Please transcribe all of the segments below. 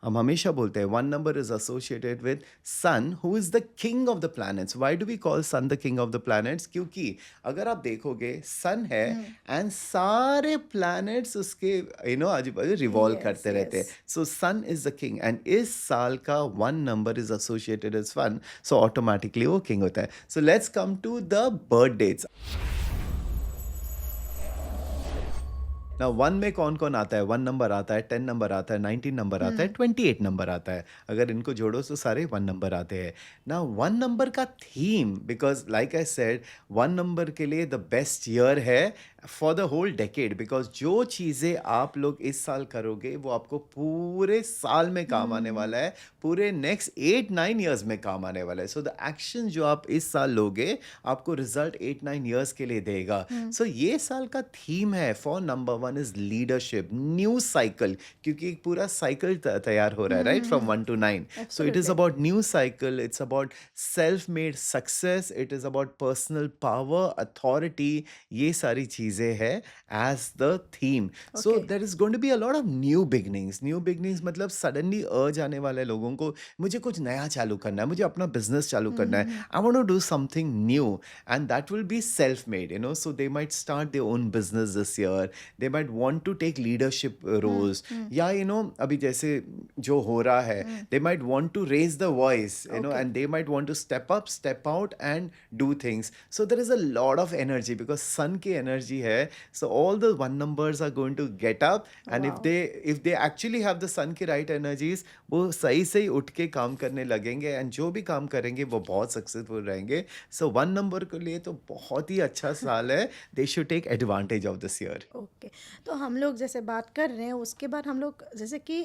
हम हमेशा बोलते हैं one number is associated with sun who is the king of the planets. Why do we call sun the king of the planets? क्योंकि अगर आप देखोगे सन है हुँ। एंड सारे प्लैनेट्स उसके आजू बाजू रिवॉल्व यस, करते रहते यस। हैं। So sun is the king and इस साल का one number is associated is one, so automatically वो किंग होता है। So let's come to the birth dates. ना वन में कौन कौन आता है? वन नंबर आता है, 10 नंबर आता है, 19 नंबर आता है, हुँ। 28 नंबर आता है। अगर इनको जोड़ो तो सारे वन नंबर आते हैं। ना वन नंबर का theme, because like I said, one number के लिए द बेस्ट ईयर है for the whole decade, because जो चीज़ें आप लोग इस साल करोगे वो आपको पूरे साल में काम आने हुँ। वाला है, पूरे नेक्स्ट 8-9 ईयर्स में काम आने वाला है। सो द एक्शन जो आप इस साल लोगे आपको रिजल्ट 8-9 ईयर्स के लिए देगा। हुँ। सो ये साल का थीम है for number one is leadership, new cycle, क्योंकि एक पूरा साइकिल तैयार हो रहा है, hmm, right, hmm, from hmm. 1 to 9। So it is absolutely. About new cycle, it's about self made success, it is about personal power, authority. ये सारी चीजें हैं as the theme. So okay. There is going to be a lot of new beginnings. New beginnings मतलब suddenly urge आने वाले लोगों को, मुझे कुछ नया चालू करना है, मुझे अपना बिजनेस चालू हुँ, करना हुँ, है, hmm. I want to do something new, and that will be self-made, so they might start their own business this year. They might want to take leadership hmm, roles, हुँ, या अभी जैसे जो हो रहा है, हुँ। they might want to raise the voice, okay. and they might want to step up, step out and do things. So there is a lot of energy because sun की energy है, so all the one numbers are going to get up, and if wow! they if they actually have the sun की right energies, वो सही सही उठ के काम करने लगेंगे, and जो भी काम करेंगे वो बहुत सक्सेसफुल रहेंगे। सो वन नंबर के लिए तो बहुत ही अच्छा साल है। They should take advantage of this year. Okay. तो हम लोग जैसे बात कर रहे हैं उसके बाद हम लोग जैसे कि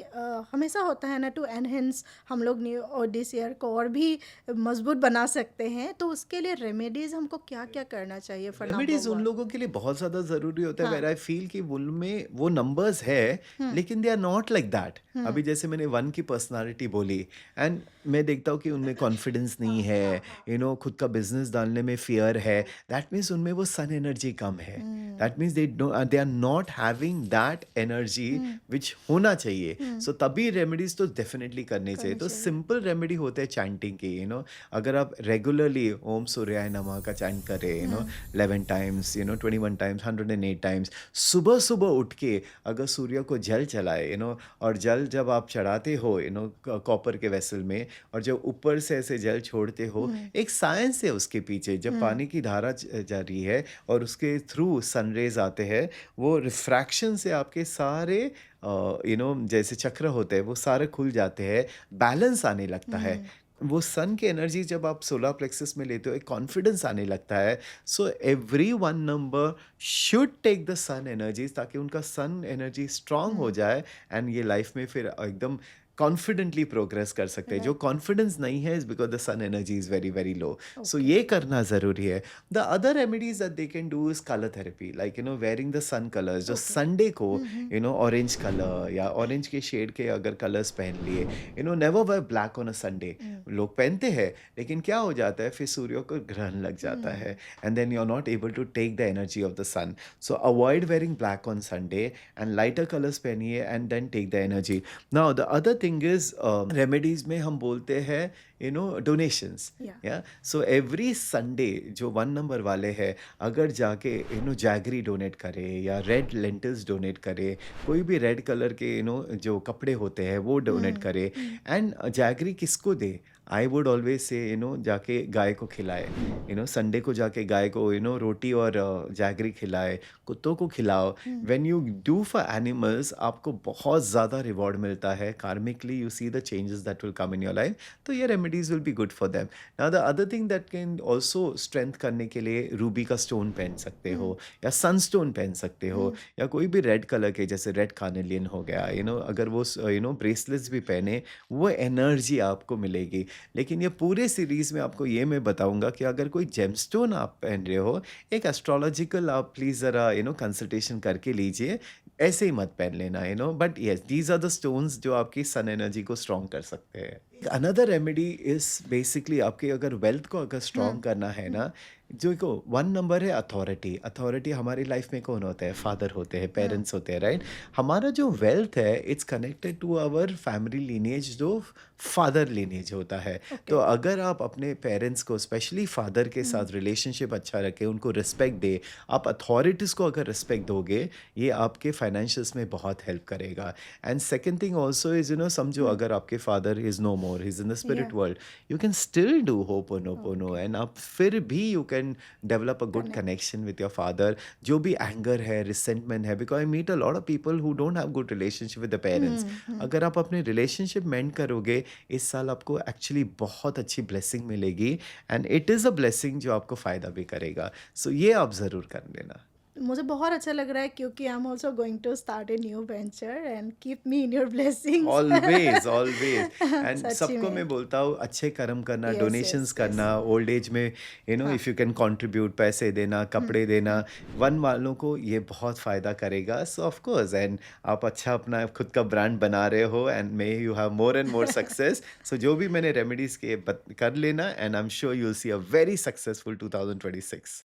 हमेशा होता है ना टू एनहेंस हम लोग न्यू और दिस ईयर को और भी मजबूत बना सकते हैं, तो उसके लिए रेमेडीज हमको क्या क्या करना चाहिए फॉर नंबर रेमेडीज उन वन? लोगों के लिए बहुत ज़्यादा ज़रूरी होता है, वेर हाँ। आई फील कि उनमें वो नंबर्स है, हम्म। लेकिन they are not like that. Hmm. अभी जैसे मैंने वन की पर्सनालिटी बोली, एंड मैं देखता हूँ कि उनमें कॉन्फिडेंस नहीं है, खुद का बिजनेस डालने में फियर है। दैट मीन्स उनमें वो सन एनर्जी कम है। Hmm. That means they are not having that energy hmm. Which होना चाहिए। हम्म। सो तभी रेमेडीज तो डेफिनेटली करनी चाहिए। करनी तो चाहिए। सिंपल रेमेडी होते हैं चैंटिंग की। अगर आप रेगुलरली ओम सूर्याय नमः का चैंट करें, 11 टाइम्स, 21 टाइम्स, 108 टाइम्स, सुबह सुबह उठ के अगर सूर्य को जल चलाए, और जल जब आप चढ़ाते हो, कॉपर के वेसल में, और जब ऊपर से ऐसे जल छोड़ते हो, हम्म। एक साइंस है उसके पीछे। जब हम्म। पानी की धारा जा रही है और उसके थ्रू सनरेज आते हैं, वो रिफ्रैक्शन से आपके सारे जैसे चक्र होते हैं वो सारे खुल जाते हैं, बैलेंस आने लगता है। हम्म। वो सन की एनर्जी जब आप सोलर प्लेक्सस में लेते हो, एक कॉन्फिडेंस आने लगता है। So every one number should take the sun energies, ताकि उनका सन एनर्जी स्ट्रांग हो हम्म। जाए, एंड ये लाइफ में फिर एकदम कॉन्फिडेंटली प्रोग्रेस कर सकते हैं। जो राइट। कॉन्फिडेंस नहीं है is because the sun energy is very very low. So okay. ये करना ज़रूरी है। The other remedies that they can do is colour therapy, like wearing the sun colours. जो ओके। संडे को हम्म। ऑरेंज कलर या orange के shade के अगर कलर्स पहन लिए, never wear black on a Sunday. Hmm. लोग पहनते हैं, लेकिन क्या हो जाता है, फिर सूर्य को ग्रहण लग जाता है, hmm. And then you are not able to take the energy of the sun. So avoid wearing black on Sunday, and lighter colours पहनिए, and then take the energy. Now the other thing is, remedies में हम बोलते हैं donations. Yeah. Yeah so every Sunday जो one number वाले हैं, अगर जाके जैगरी डोनेट करे या रेड लेंटिल्स डोनेट करे, कोई भी रेड कलर के जो कपड़े होते हैं वो डोनेट हम्म। करे, हम्म। एंड जैगरी किसको दे? आई वुड ऑलवेज से जाके गाय को खिलाए। संडे को जाके गाय को रोटी और जैगरी खिलाए, कुत्तों को खिलाओ। Hmm. When you do for animals, आपको बहुत ज़्यादा रिवॉर्ड मिलता है karmically. You see the changes that will come in your life. तो ये remedies will be good for them. Now the other thing that can also strength करने के लिए, रूबी का स्टोन पहन सकते हम्म। हो, या सनस्टोन पहन सकते हो, हम्म। या कोई भी रेड कलर के, जैसे रेड कार्नेलियन हो गया, अगर वो ब्रेसलेट्स भी पहने, वो एनर्जी आपको मिलेगी। लेकिन ये पूरे सीरीज में आपको ये मैं बताऊंगा कि अगर कोई जेमस्टोन आप पहन रहे हो, एक एस्ट्रोलॉजिकल आप प्लीज ज़रा कंसल्टेशन करके लीजिए। ऐसे ही मत पहन लेना, but yes, these are the stones जो आपकी सन एनर्जी को स्ट्रॉन्ग कर सकते हैं। अनदर रेमेडी इज बेसिकली आपके अगर वेल्थ को अगर हुँ, स्ट्रॉन्ग करना है हुँ, ना, जो को वन नंबर है अथॉरिटी। अथॉरिटी हमारी लाइफ में कौन होते हैं? फादर होते हैं, हुँ, पेरेंट्स होते हैं, राइट? हमारा जो वेल्थ है it's connected to our family lineage, जो फादर लीनेज होता है। ओके। तो अगर आप अपने पेरेंट्स को स्पेशली फादर के हुँ, साथ रिलेशनशिप अच्छा रखें, उनको रिस्पेक्ट दे, आप अथॉरिटीज़ को अगर रिस्पेक्ट दोगे, ये आपके फाइनेंशियल्स में बहुत हेल्प करेगा। And second thing also is, समझो हुँ, अगर आपके father is no more, he is in the uh spirit world, you can still do ho'oponopono, okay, and आप फिर भी you can develop a good connect. Connection with your father. जो भी anger है, resentment है, because I meet a lot of people who don't have good relationship with the parents. Hmm, hmm. अगर आप अपने रिलेशनशिप मेंट करोगे, इस साल आपको एक्चुअली बहुत अच्छी ब्लेसिंग मिलेगी, and it is a blessing जो आपको फ़ायदा भी करेगा। सो ये आप ज़रूर कर लेना। मुझे बहुत अच्छा लग रहा है क्योंकि I am also going to start a new venture and keep me in your blessings. Always always. And सच्ची सबको में। मैं बोलता हूँ अच्छे कर्म करना, यस, डोनेशंस यस, यस। करना, ओल्ड एज में हाँ। इफ़ यू कैन कंट्रीब्यूट, पैसे देना, हुँ, कपड़े देना, हुँ। वन वालों को ये बहुत फ़ायदा करेगा। सो ऑफ कोर्स, एंड आप अच्छा अपना खुद का ब्रांड बना रहे हो, and may you have more and more success. So जो भी मैंने रेमेडीज़ के कर लेना, and I am sure you will see a very successful 2026।